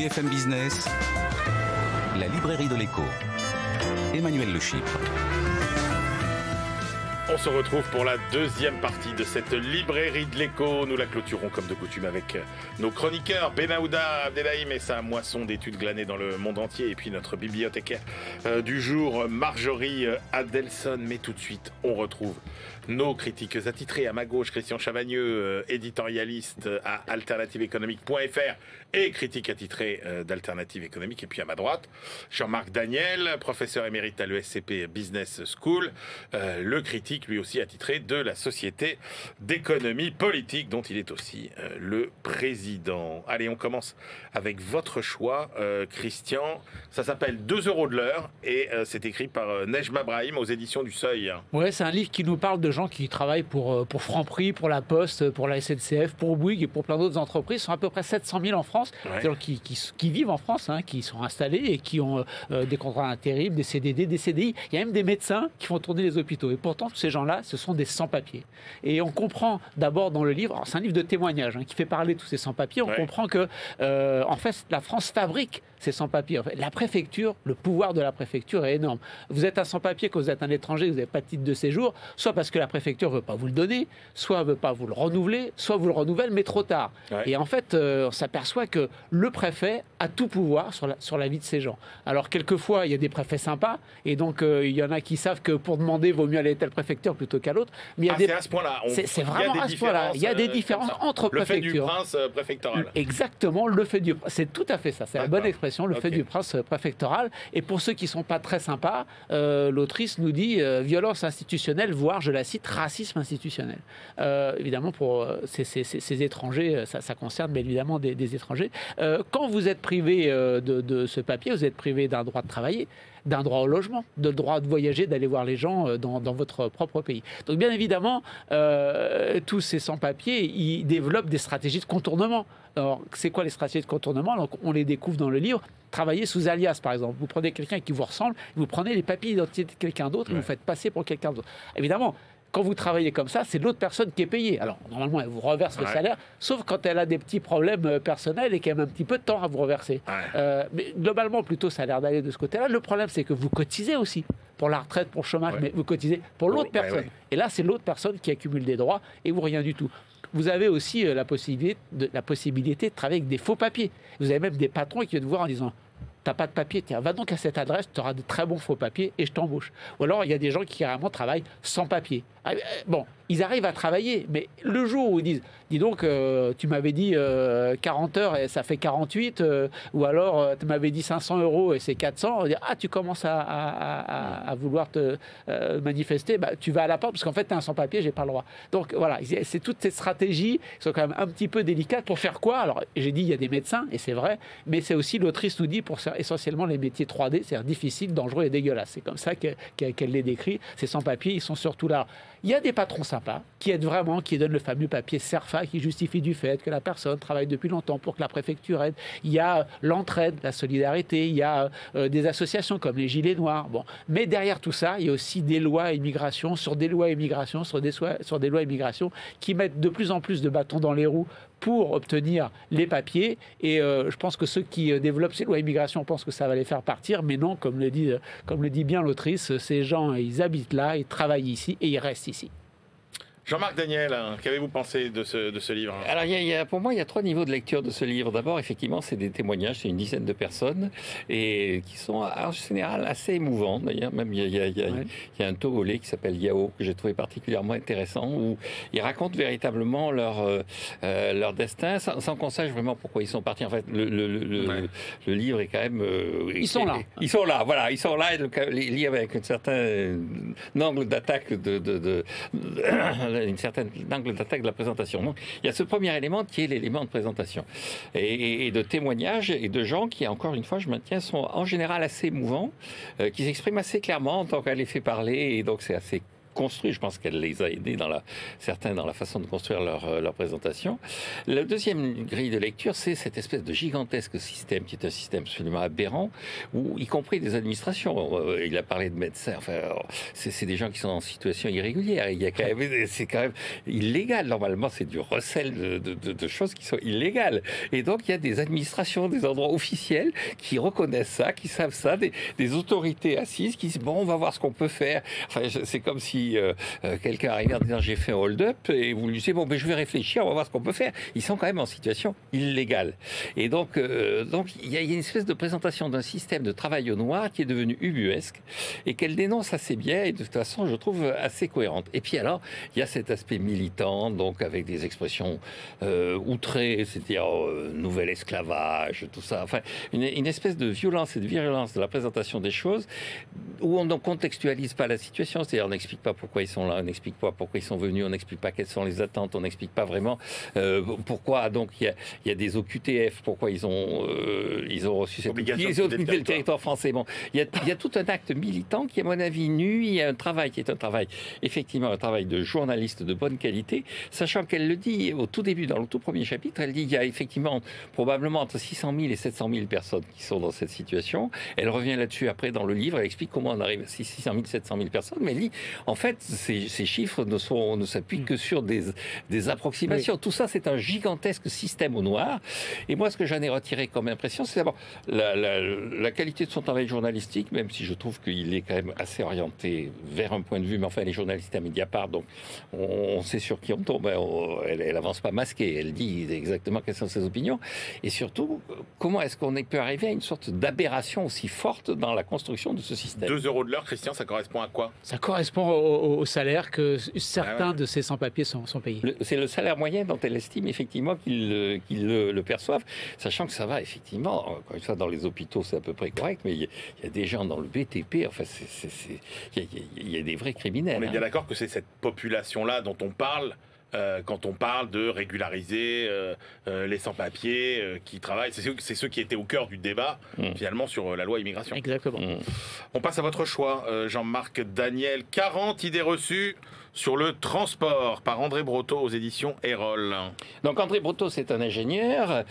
BFM Business, la librairie de l'écho. Emmanuel Le Chypre. On se retrouve pour la deuxième partie de cette librairie de l'écho. Nous la clôturons comme de coutume avec nos chroniqueurs Benahouda Abdelhaim et sa moisson d'études glanées dans le monde entier. Et puis notre bibliothécaire du jour, Marjorie Adelson. Mais tout de suite, on retrouve nos critiques attitrés. À ma gauche, Christian Chavagneux, éditorialiste à alternativeéconomique.fr et critique attitré d'Alternative Économique. Et puis à ma droite, Jean-Marc Daniel, professeur émérite à l'ESCP Business School, le critique lui aussi attitré de la Société d'économie politique, dont il est aussi le président. Allez, on commence avec votre choix, Christian. Ça s'appelle 2 € de l'heure et c'est écrit par Nejma Brahim aux éditions du Seuil. Ouais, c'est un livre qui nous parle de gens qui travaillent pour Franprix, pour la Poste, pour la SNCF, pour Bouygues et pour plein d'autres entreprises. Ils sont à peu près 700 000 en France. Ouais. Des gens qui vivent en France, hein, qui sont installés et qui ont des contrats intérim, des CDD, des CDI. Il y a même des médecins qui font tourner les hôpitaux. Et pourtant, tous ces gens-là, ce sont des sans-papiers. Et on comprend d'abord dans le livre, c'est un livre de témoignages qui fait parler tous ces sans-papiers, on comprend que en fait, la France fabrique ces sans-papiers. En fait, la préfecture, le pouvoir de la préfecture est énorme. Vous êtes un sans-papier quand vous êtes un étranger, vous n'avez pas de titre de séjour, soit parce que la préfecture ne veut pas vous le donner, soit ne veut pas vous le renouveler, soit vous le renouvelle, mais trop tard. Ouais. Et en fait, on s'aperçoit que le préfet a tout pouvoir sur la vie de ces gens. Alors, quelquefois, il y a des préfets sympas, et donc il y en a qui savent que pour demander, il vaut mieux aller à telle préfecture plutôt qu'à l'autre. Mais c'est à ce point-là. C'est vraiment à ce point-là. Il y a des différences entre préfectures. Le fait du prince préfectoral. Exactement, le fait du prince. C'est tout à fait ça. C'est la bonne expression, le fait du prince préfectoral. Et pour ceux qui ne sont pas très sympas, l'autrice nous dit violence institutionnelle, voire, je la cite, racisme institutionnel. Évidemment, pour ces étrangers, ça concerne mais évidemment des étrangers. Quand vous êtes privé de ce papier, vous êtes privé d'un droit de travailler, d'un droit au logement, de droit de voyager, d'aller voir les gens dans votre propre pays. Donc bien évidemment, tous ces sans-papiers, ils développent des stratégies de contournement. Alors, c'est quoi les stratégies de contournement? Donc, on les découvre dans le livre. Travailler sous alias, par exemple. Vous prenez quelqu'un qui vous ressemble, vous prenez les papiers d'identité de quelqu'un d'autre et vous faites passer pour quelqu'un d'autre. Évidemment, quand vous travaillez comme ça, c'est l'autre personne qui est payée. Alors, normalement, elle vous reverse le salaire, sauf quand elle a des petits problèmes personnels et qu'elle a un petit peu de temps à vous reverser. Mais globalement, plutôt, ça a l'air d'aller de ce côté-là. Le problème, c'est que vous cotisez aussi pour la retraite, pour le chômage, mais vous cotisez pour l'autre personne. Et là, c'est l'autre personne qui accumule des droits et vous, rien du tout. Vous avez aussi la possibilité de travailler avec des faux papiers. Vous avez même des patrons qui viennent vous voir en disant « T'as pas de papier, tiens, va donc à cette adresse, tu auras de très bons faux papiers et je t'embauche. » Ou alors, il y a des gens qui carrément travaillent sans papier. Bon, ils arrivent à travailler, mais le jour où ils disent « Dis donc, tu m'avais dit 40 heures et ça fait 48, ou alors tu m'avais dit 500 € et c'est 400 », on va dire « Ah, tu commences à vouloir te manifester, tu vas à la porte parce qu'en fait, tu es un sans-papier, j'ai pas le droit. » Donc voilà, c'est toutes ces stratégies qui sont quand même un petit peu délicates pour faire quoi? Alors, j'ai dit, il y a des médecins, et c'est vrai, mais c'est aussi, l'autrice nous dit, pour essentiellement les métiers 3D, c'est-à-dire difficiles, dangereux et dégueulasses. C'est comme ça qu'elle les décrit. Ces sans-papiers, ils sont surtout là. Il y a des patrons sympas qui aident vraiment, qui donnent le fameux papier CERFA qui justifie du fait que la personne travaille depuis longtemps pour que la préfecture aide. Il y a l'entraide, la solidarité, il y a des associations comme les Gilets Noirs. Bon. Mais derrière tout ça, il y a aussi des lois immigration, sur des lois immigration, sur des lois immigration qui mettent de plus en plus de bâtons dans les roues pour obtenir les papiers. Et je pense que ceux qui développent ces lois immigration pensent que ça va les faire partir, mais non, comme le dit bien l'autrice, ces gens, ils habitent là, ils travaillent ici et ils restent ici. Jean-Marc Daniel, qu'avez-vous pensé de ce livre? Alors, pour moi, il y a 3 niveaux de lecture de ce livre. D'abord, effectivement, c'est des témoignages, c'est une dizaine de personnes, et qui sont en général assez émouvants. D'ailleurs, même il y a un Togolais qui s'appelle Yao, que j'ai trouvé particulièrement intéressant, où ils racontent véritablement leur destin, sans qu'on sache vraiment pourquoi ils sont partis. En fait, le livre est quand même... ils sont là. Ils sont là, voilà. Ils sont là, et les livres avec un certain angle d'attaque une certaine angle d'attaque de la présentation. Donc, il y a ce premier élément qui est l'élément de présentation et de témoignages et de gens qui, encore une fois, je maintiens, sont en général assez émouvants, qui s'expriment assez clairement en tant qu'elle les fait parler, et donc c'est assez construit. Je pense qu'elle les a aidés certains dans la façon de construire leur présentation. La deuxième grille de lecture, c'est cette espèce de gigantesque système qui est un système absolument aberrant, où y compris des administrations. Il a parlé de médecins. Enfin, c'est des gens qui sont en situation irrégulière. Il y a c'est quand même illégal. Normalement, c'est du recel de choses qui sont illégales. Et donc, il y a des administrations, des endroits officiels qui reconnaissent ça, qui savent ça, des autorités assises qui disent bon, on va voir ce qu'on peut faire. Enfin, c'est comme si quelqu'un arrivait en disant j'ai fait un hold-up et vous lui dites bon, ben, je vais réfléchir, on va voir ce qu'on peut faire. Ils sont quand même en situation illégale. Et donc il y a une espèce de présentation d'un système de travail au noir qui est devenu ubuesque et qu'elle dénonce assez bien et de toute façon, je trouve assez cohérente. Et puis alors, il y a cet aspect militant, donc avec des expressions outrées, c'est-à-dire nouvel esclavage, tout ça. Enfin, une espèce de violence et de virulence de la présentation des choses où on ne contextualise pas la situation, c'est-à-dire on n'explique pas pourquoi ils sont là, on n'explique pas pourquoi ils sont venus, on n'explique pas quelles sont les attentes, on n'explique pas vraiment pourquoi donc il y a des OQTF, pourquoi ils ont reçu cette obligation de quitter le territoire français. Bon, il y a tout un acte militant qui, à mon avis, nuit. Il y a un travail qui est un travail, effectivement, un travail de journaliste de bonne qualité, sachant qu'elle le dit au tout début, dans le tout premier chapitre, elle dit qu'il y a effectivement probablement entre 600 000 et 700 000 personnes qui sont dans cette situation. Elle revient là-dessus après dans le livre, elle explique comment on arrive à 600 000, 700 000 personnes, mais elle dit, en fait, ces chiffres ne s'appuient que sur des approximations. Oui. Tout ça, c'est un gigantesque système au noir. Et moi, ce que j'en ai retiré comme impression, c'est d'abord la qualité de son travail journalistique, même si je trouve qu'il est quand même assez orienté vers un point de vue, mais enfin, les journalistes à Mediapart, donc on sait sur qui on tombe. Elle avance pas masquée, elle dit exactement quelles sont ses opinions. Et surtout, comment est-ce qu'on peut arriver à une sorte d'aberration aussi forte dans la construction de ce système? 2 € de l'heure, Christian, ça correspond à quoi? Ça correspond au salaire que certains de ces sans-papiers sont payés. C'est le salaire moyen dont elle estime effectivement qu'ils le perçoivent, sachant que ça va effectivement, encore une fois, dans les hôpitaux, c'est à peu près correct, mais il y a des gens dans le BTP, enfin, il y a des vrais criminels. On est bien d'accord que c'est cette population-là dont on parle quand on parle de régulariser les sans-papiers qui travaillent. C'est ceux qui étaient au cœur du débat, finalement, sur la loi immigration. Exactement. On passe à votre choix, Jean-Marc Daniel. 40 idées reçues sur le transport, par André Breteau aux éditions Erol. Donc André Breteau, c'est un ingénieur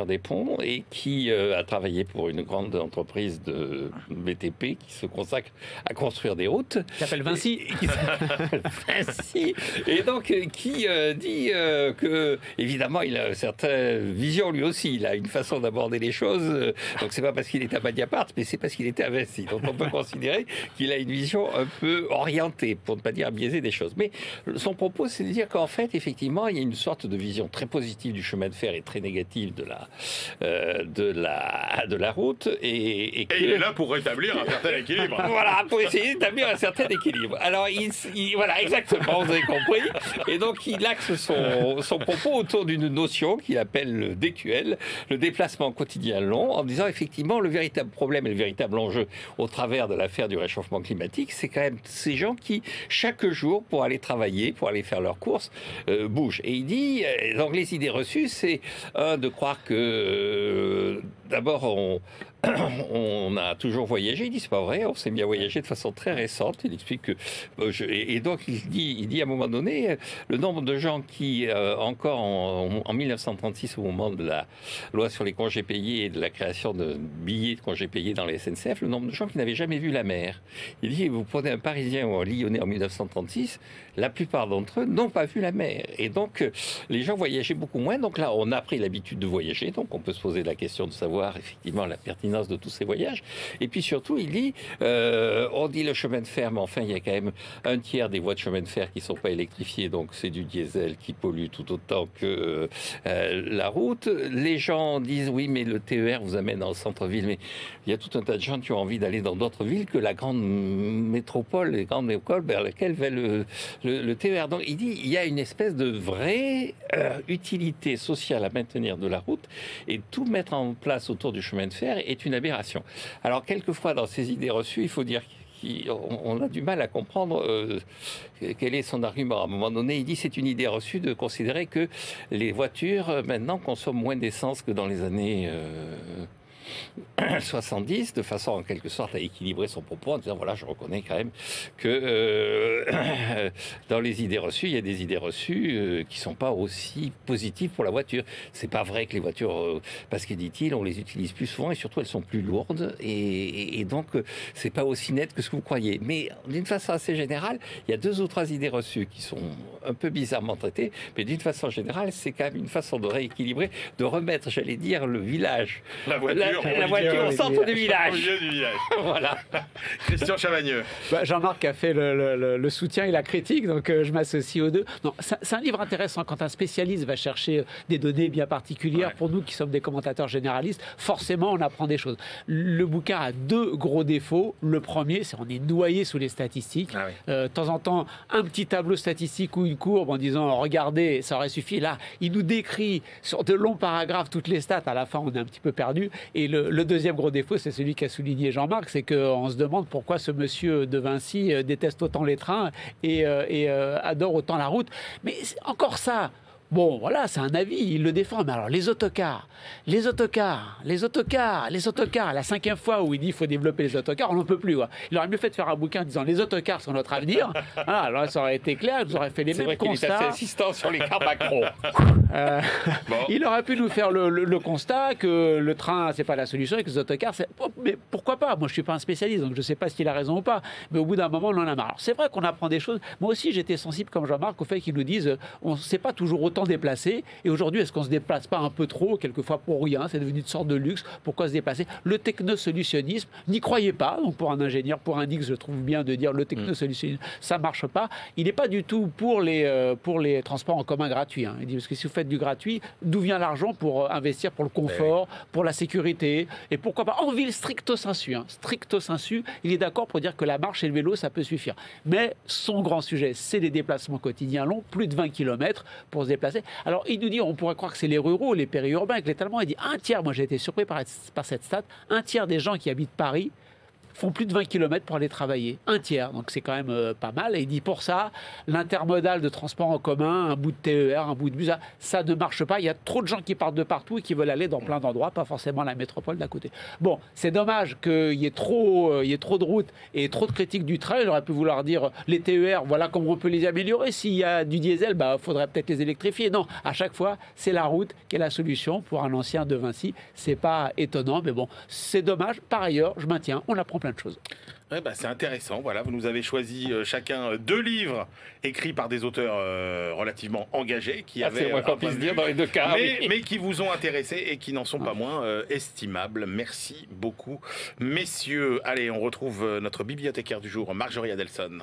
des ponts, et qui a travaillé pour une grande entreprise de BTP qui se consacre à construire des routes. Qui s'appelle Vinci. Vinci. Et donc qui dit que, évidemment, il a une certaine vision lui aussi. Il a une façon d'aborder les choses. Donc c'est pas parce qu'il est à Mediapart, mais c'est parce qu'il était à Vinci. Donc on peut considérer qu'il a une vision un peu orientée, pour ne pas dire biaisée des choses. Mais son propos, c'est de dire qu'en fait, effectivement, il y a une sorte de vision très positive du chemin de fer et très négative de la route. Et il est là pour rétablir un certain équilibre. Voilà, pour essayer d'établir un certain équilibre. Alors, voilà, exactement, vous avez compris. Et donc, il axe son propos autour d'une notion qu'il appelle le DQL, le déplacement quotidien long, en disant effectivement, le véritable problème et le véritable enjeu au travers de l'affaire du réchauffement climatique, c'est quand même ces gens qui, chaque jour, pour aller travailler, pour aller faire leurs courses, bougent. Et il dit, donc les idées reçues, c'est de croire que d'abord on a toujours voyagé. Il dit c'est pas vrai, on s'est mis à voyager de façon très récente. Il explique que et donc il dit à un moment donné le nombre de gens qui encore en 1936 au moment de la loi sur les congés payés et de la création de billets de congés payés dans les SNCF, le nombre de gens qui n'avaient jamais vu la mer. Il dit vous prenez un Parisien ou un Lyonnais en 1936, la plupart d'entre eux n'ont pas vu la mer. Et donc les gens voyageaient beaucoup moins. Donc là on a pris l'habitude de voyager. Donc on peut se poser la question de savoir effectivement la pertinence de tous ces voyages. Et puis surtout, il dit, on dit le chemin de fer, mais enfin, il y a quand même un tiers des voies de chemin de fer qui ne sont pas électrifiées, donc c'est du diesel qui pollue tout autant que la route. Les gens disent, oui, mais le TER vous amène dans le centre-ville, mais il y a tout un tas de gens qui ont envie d'aller dans d'autres villes que la grande métropole, les grandes métropoles vers lesquelles va le TER. Donc, il dit, il y a une espèce de vraie utilité sociale à maintenir de la route, et tout mettre en place autour du chemin de fer est une aberration. Alors, quelquefois, dans ces idées reçues, il faut dire qu'on a du mal à comprendre quel est son argument. À un moment donné, il dit c'est une idée reçue de considérer que les voitures, maintenant, consomment moins d'essence que dans les années 70, de façon en quelque sorte à équilibrer son propos en disant voilà, je reconnais quand même que dans les idées reçues, il y a des idées reçues qui ne sont pas aussi positives pour la voiture. C'est pas vrai que les voitures, parce que dit-il, on les utilise plus souvent et surtout elles sont plus lourdes et donc c'est pas aussi net que ce que vous croyez. Mais d'une façon assez générale, il y a 2 ou 3 idées reçues qui sont un peu bizarrement traitées, mais d'une façon générale, c'est quand même une façon de rééquilibrer, de remettre, j'allais dire, le village, la voiture au centre du village. Au milieu du village. Voilà. Christian Chavagneux. Jean-Marc a fait le soutien et la critique, donc je m'associe aux deux. Non, c'est un livre intéressant quand un spécialiste va chercher des données bien particulières. Ouais. Pour nous qui sommes des commentateurs généralistes, forcément on apprend des choses. Le bouquin a 2 gros défauts. Le premier, c'est qu'on est noyé sous les statistiques. Ah oui. De temps en temps, un petit tableau statistique ou une courbe en disant regardez, ça aurait suffi. Là, il nous décrit sur de longs paragraphes toutes les stats. À la fin, on est un petit peu perdu. Et le deuxième gros défaut, c'est celui qu'a souligné Jean-Marc, c'est qu'on se demande pourquoi ce monsieur de Vinci déteste autant les trains et adore autant la route. Mais encore ça, bon, voilà, c'est un avis, il le défend. Mais alors, les autocars, la 5e fois où il dit qu'il faut développer les autocars, on n'en peut plus. Ouais. Il aurait mieux fait de faire un bouquin disant les autocars sont notre avenir. Voilà, alors ça aurait été clair, ils auraient fait les mêmes constats. C'est vrai qu'il est assez insistant sur les cars Macron. Il aurait pu nous faire le constat que le train, c'est pas la solution et que les autocars, c'est... Mais pourquoi pas? Moi, je suis pas un spécialiste, donc je sais pas s'il a raison ou pas. Mais au bout d'un moment, on en a marre. Alors, c'est vrai qu'on apprend des choses. Moi aussi, j'étais sensible, comme Jean-Marc, au fait qu'ils nous disent on ne sait pas toujours autant déplacer. Et aujourd'hui, est-ce qu'on ne se déplace pas un peu trop, quelquefois pour rien? C'est devenu une sorte de luxe. Pourquoi se déplacer? Le technosolutionnisme, n'y croyez pas. Donc, pour un ingénieur, pour un X, je trouve bien de dire le technosolutionnisme, ça ne marche pas. Il n'est pas du tout pour les transports en commun gratuits. Hein. Il dit, parce que si vous faites du gratuit, d'où vient l'argent pour investir pour le confort, pour la sécurité? Et pourquoi pas en ville stricto sensu. Hein. Stricto sensu, il est d'accord pour dire que la marche et le vélo, ça peut suffire. Mais son grand sujet, c'est les déplacements quotidiens longs, plus de 20 km pour se déplacer. Alors, il nous dit, on pourrait croire que c'est les ruraux, les périurbains, avec l'étalement. Il dit, un tiers, moi j'ai été surpris par cette stat, un tiers des gens qui habitent Paris font plus de 20 km pour aller travailler. Un tiers, donc c'est quand même pas mal. Et il dit, pour ça, l'intermodal de transport en commun, un bout de TER, un bout de bus, ça ne marche pas. Il y a trop de gens qui partent de partout et qui veulent aller dans plein d'endroits, pas forcément la métropole d'à côté. Bon, c'est dommage qu'il y ait trop de routes et trop de critiques du train. Il aurait pu vouloir dire, les TER, voilà comment on peut les améliorer. S'il y a du diesel, il faudrait peut-être les électrifier. Non, à chaque fois, c'est la route qui est la solution. Pour un ancien de Vinci, c'est pas étonnant, mais bon, c'est dommage. Par ailleurs, je maintiens, on apprend plein de choses. Ouais, c'est intéressant. Voilà, vous nous avez choisi chacun 2 livres écrits par des auteurs relativement engagés qui avaient moins qu'on puisse dire dans les 2 cas, mais qui vous ont intéressé et qui n'en sont pas moins estimables. Merci beaucoup, messieurs. Allez, on retrouve notre bibliothécaire du jour, Marjorie Adelson.